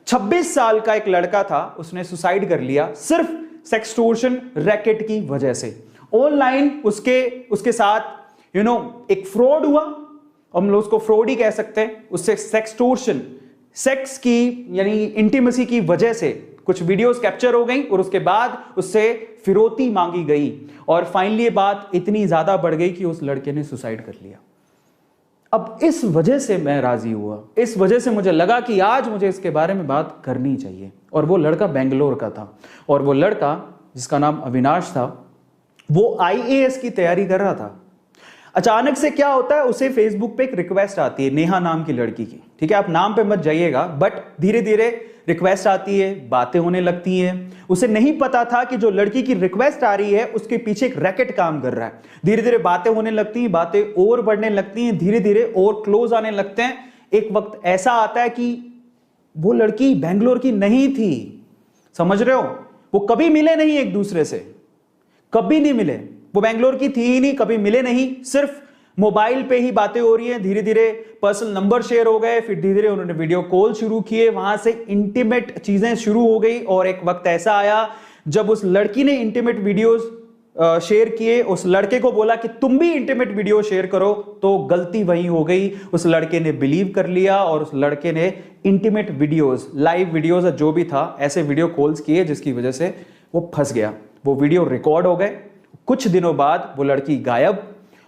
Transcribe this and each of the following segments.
26 साल का एक लड़का था, उसने सुसाइड कर लिया सिर्फ सेक्सटोर्शन रैकेट की वजह से। ऑनलाइन उसके साथ एक फ्रॉड हुआ, हम लोग उसको फ्रॉड ही कह सकते हैं। उससे सेक्सटोर्शन, सेक्स की यानी इंटीमेसी की वजह से कुछ वीडियोस कैप्चर हो गई और उसके बाद उससे फिरौती मांगी गई और फाइनली ये बात इतनी ज्यादा बढ़ गई कि उस लड़के ने सुसाइड कर लिया। अब इस वजह से मैं राजी हुआ, इस वजह से मुझे लगा कि आज मुझे इसके बारे में बात करनी चाहिए। और वो लड़का बेंगलोर का था और वो लड़का जिसका नाम अविनाश था, वो आईएएस की तैयारी कर रहा था। अचानक से क्या होता है, उसे फेसबुक पे एक रिक्वेस्ट आती है नेहा नाम की लड़की की। ठीक है, आप नाम पे मत जाइएगा, बट धीरे धीरे रिक्वेस्ट आती है, बातें होने लगती हैं। उसे नहीं पता था कि जो लड़की की रिक्वेस्ट आ रही है उसके पीछे एक रैकेट काम कर रहा है। धीरे धीरे बातें होने लगती हैं, बातें और बढ़ने लगती हैं, धीरे धीरे और क्लोज आने लगते हैं। एक वक्त ऐसा आता है कि वो लड़की बेंगलोर की नहीं थी, समझ रहे हो? वो कभी मिले नहीं एक दूसरे से, कभी नहीं मिले। वो बेंगलोर की थी ही नहीं, कभी मिले नहीं, सिर्फ मोबाइल पे ही बातें हो रही हैं। धीरे धीरे पर्सनल नंबर शेयर हो गए, फिर धीरे धीरे उन्होंने वीडियो कॉल शुरू किए, वहां से इंटीमेट चीजें शुरू हो गई। और एक वक्त ऐसा आया जब उस लड़की ने इंटीमेट वीडियोस शेयर किए, उस लड़के को बोला कि तुम भी इंटीमेट वीडियो शेयर करो, तो गलती वही हो गई। उस लड़के ने बिलीव कर लिया और उस लड़के ने इंटीमेट वीडियोस, लाइव वीडियोस जो भी था, ऐसे वीडियो कॉल्स किए जिसकी वजह से वो फंस गया। वो वीडियो रिकॉर्ड हो गए। कुछ दिनों बाद वो लड़की गायब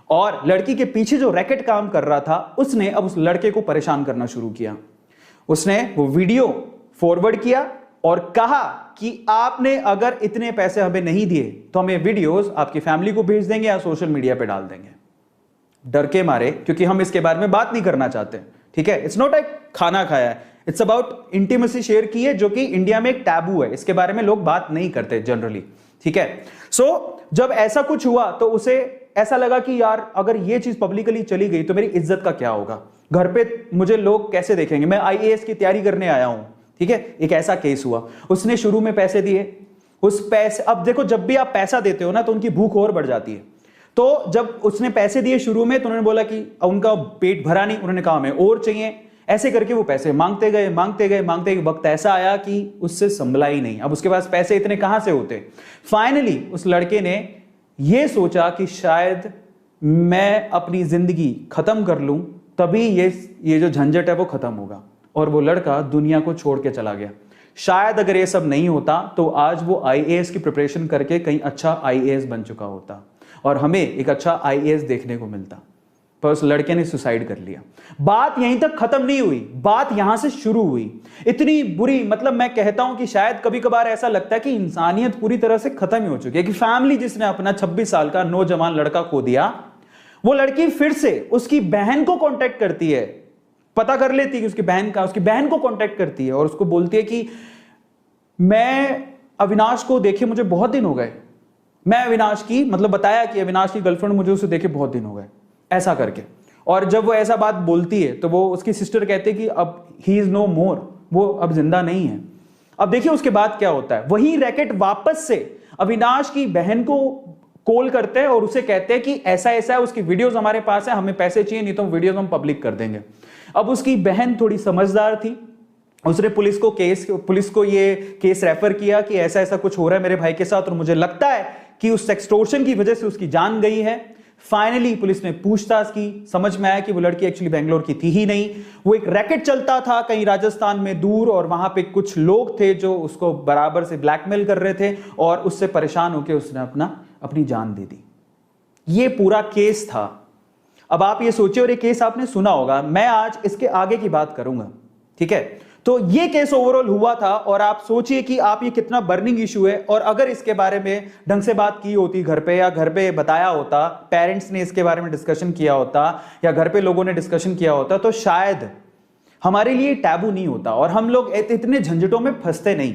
और लड़की के पीछे जो रैकेट काम कर रहा था उसने अब उस लड़के को परेशान करना शुरू किया। उसने वो वीडियो फॉरवर्ड किया और कहा कि आपने अगर इतने पैसे हमें नहीं दिए तो हम ये वीडियोस आपकी फैमिली को भेज देंगे या सोशल मीडिया पे डाल देंगे। डर के मारे, क्योंकि हम इसके बारे में बात नहीं करना चाहते। ठीक है, इट्स नॉट लाइक खाना खाया है, इट्स अबाउट इंटीमेसी शेयर की है, जो कि इंडिया में एक टैबू है, इसके बारे में लोग बात नहीं करते जनरली। ठीक है, सो जब ऐसा कुछ हुआ तो उसे ऐसा लगा कि यार अगर ये चीज पब्लिकली चली गई तो मेरी इज्जत का क्या होगा, घर पे मुझे लोग कैसे देखेंगे, मैं आईएएस की तैयारी करने आया हूं। ठीक है, एक ऐसा केस हुआ। उसने शुरू में पैसे दिए, उस पैसे, अब देखो जब भी आप पैसा देते हो ना तो उनकी भूख और बढ़ जाती है। तो जब उसने पैसे दिए शुरू में तो उन्होंने बोला कि उनका पेट भरा नहीं, उन्होंने कहा हमें और चाहिए। ऐसे करके वो पैसे मांगते गए मांगते गए मांगते गए, वक्त ऐसा आया कि उससे संभला ही नहीं। अब उसके पास पैसे इतने कहां से होते। फाइनली उस लड़के ने यह सोचा कि शायद मैं अपनी जिंदगी खत्म कर लूं, तभी ये जो झंझट है वो खत्म होगा। और वो लड़का दुनिया को छोड़ के चला गया। शायद अगर ये सब नहीं होता तो आज वो आईएएस की प्रिपरेशन करके कहीं अच्छा आईएएस बन चुका होता और हमें एक अच्छा आईएएस देखने को मिलता। पर उस लड़के ने सुसाइड कर लिया। बात यहीं तक खत्म नहीं हुई, बात यहां से शुरू हुई। इतनी बुरी, मतलब मैं कहता हूं कि शायद कभी कभार ऐसा लगता है कि इंसानियत पूरी तरह से खत्म ही हो चुकी है। कि फैमिली जिसने अपना 26 साल का नौजवान लड़का खो दिया, वो लड़की फिर से उसकी बहन को कांटेक्ट करती है, पता कर लेती है कि उसकी बहन को कांटेक्ट करती है और उसको बोलती है कि मैं अविनाश को देखे मुझे बहुत दिन हो गए, मैं अविनाश की, मतलब बताया कि अविनाश की गर्लफ्रेंड मुझे उसे देखे बहुत दिन हो गए, ऐसा करके। और जब वो ऐसा बात बोलती है तो वो उसकी सिस्टर कहते हैं कि अब ही इज नो मोर, वो अब जिंदा नहीं है। अब देखिए उसके बाद क्या होता है, वही रैकेट वापस से अविनाश की बहन को कॉल करते हैं और उसे कहते हैं कि ऐसा ऐसा है, उसकी वीडियोस हमारे पास है, हमें पैसे चाहिए, नहीं तो वीडियोस हम पब्लिक कर देंगे। अब उसकी बहन थोड़ी समझदार थी, उसने पुलिस को ये केस रेफर किया कि ऐसा ऐसा कुछ हो रहा है मेरे भाई के साथ और मुझे लगता है कि उस सेक्सटोर्शन की वजह से उसकी जान गई है। फाइनली पुलिस ने पूछताछ की, समझ में आया कि वो लड़की एक्चुअली बेंगलोर की थी ही नहीं, वो एक रैकेट चलता था कहीं राजस्थान में दूर और वहां पे कुछ लोग थे जो उसको बराबर से ब्लैकमेल कर रहे थे और उससे परेशान होकर उसने अपनी जान दे दी। ये पूरा केस था। अब आप ये सोचिए, और ये केस आपने सुना होगा, मैं आज इसके आगे की बात करूंगा। ठीक है, तो ये केस ओवरऑल हुआ था और आप सोचिए कि आप ये कितना बर्निंग इशू है। और अगर इसके बारे में ढंग से बात की होती घर पे, या घर पे बताया होता, पेरेंट्स ने इसके बारे में डिस्कशन किया होता या घर पे लोगों ने डिस्कशन किया होता, तो शायद हमारे लिए टैबू नहीं होता और हम लोग इतने झंझटों में फंसते नहीं।